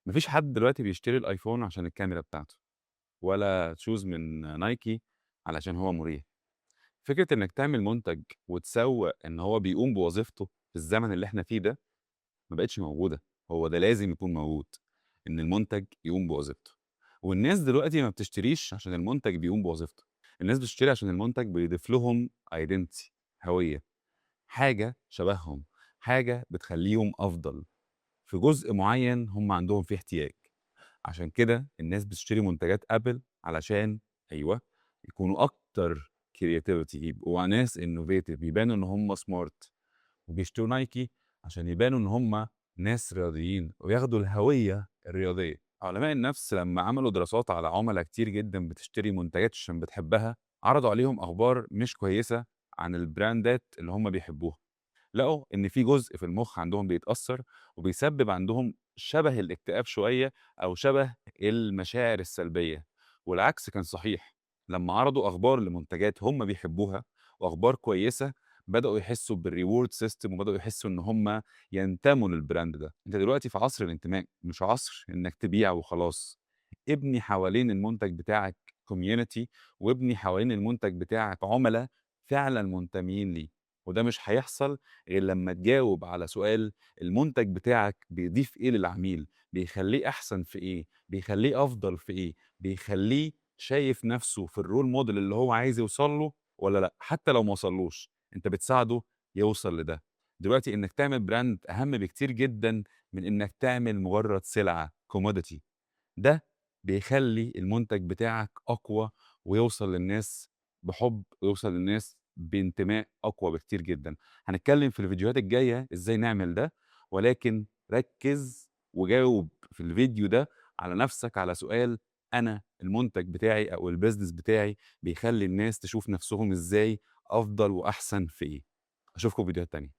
ما فيش حد دلوقتي بيشتري الأيفون عشان الكاميرا بتاعته، ولا shoes من نايكي علشان هو مريح. فكرة إنك تعمل منتج وتسوّق إن هو بيقوم بوظيفته في الزمن اللي إحنا فيه ده، ما بقتش موجودة. هو ده لازم يكون موجود، إن المنتج يقوم بوظيفته. والناس دلوقتي ما بتشتريش عشان المنتج بيقوم بوظيفته، الناس بتشتري عشان المنتج بيضيف لهم identity، هوية، حاجة شبههم، حاجة بتخلّيهم أفضل في جزء معيّن هم عندهم فيه احتياج. عشان كده الناس بتشتري منتجات Apple علشان أيوه، يكونوا أكتر creativity، يبقوا ناس innovative، يبانوا إن هم smart. وبيشتروا Nike عشان يبانوا إن هم ناس رياضيين وياخدوا الهوية الرياضية. علماء النفس لمّا عملوا دراسات على عُملا كتير جدًا بتشتري منتجات عشان بتحبها، عرضوا عليهم أخبار مش كويسة عن البراندات اللي هم بيحبوها. لقوا إن في جزء في المُخ عندهم بيتأثّر وبيسبب عندهم شَبه الاكتئاب شوية أو شَبه المشاعر السلبية. والعكس كان صحيح، لمّا عرضوا أخبار لمنتجات هم بيحبوها وأخبار كويسة، بدأوا يحسّوا بالreward system وبدأوا يحسّوا إن هم ينتموا للbrand ده. أنت دلوقتي في عصر الانتماء، مش عصر إنّك تبيع وخلاص. ابني حوالين المنتج بتاعك community، وابني حوالين المنتج بتاعك عُملا فعلًا منتميين ليه. وده مش هيحصل غير لمّا تجاوب على سؤال: المنتج بتاعك بيضيف إيه للعميل، بيخلّيه أحسن في إيه، بيخلّيه أفضل في إيه، بيخلّيه شايف نَفْسه في الrole model اللي هو عايز يوصل له والّا لأ. حتى لو ما وصلّوش، أنت بتساعده يوصل لده. دلوقتي إنّك تعمل brand أهَم بكتير جدًا من إنّك تعمل مجرّد سلعة commodity. ده بيخلّي المنتج بتاعك أقوى ويوصل للناس بحُب، ويوصل للناس بانتماء أقوى بكتير جدًا. هنتكلّم في الفيديوهات الجاية إزاي نعمل ده، ولكن ركّز وجاوب في الفيديو ده على نَفْسك على سؤال: أنا المنتج بتاعي أو الbusiness بتاعي بيخلّي الناس تشوف نَفْسهم إزاي أفضل وأحسن في إيه؟ أشوفكم في فيديوهات تانية.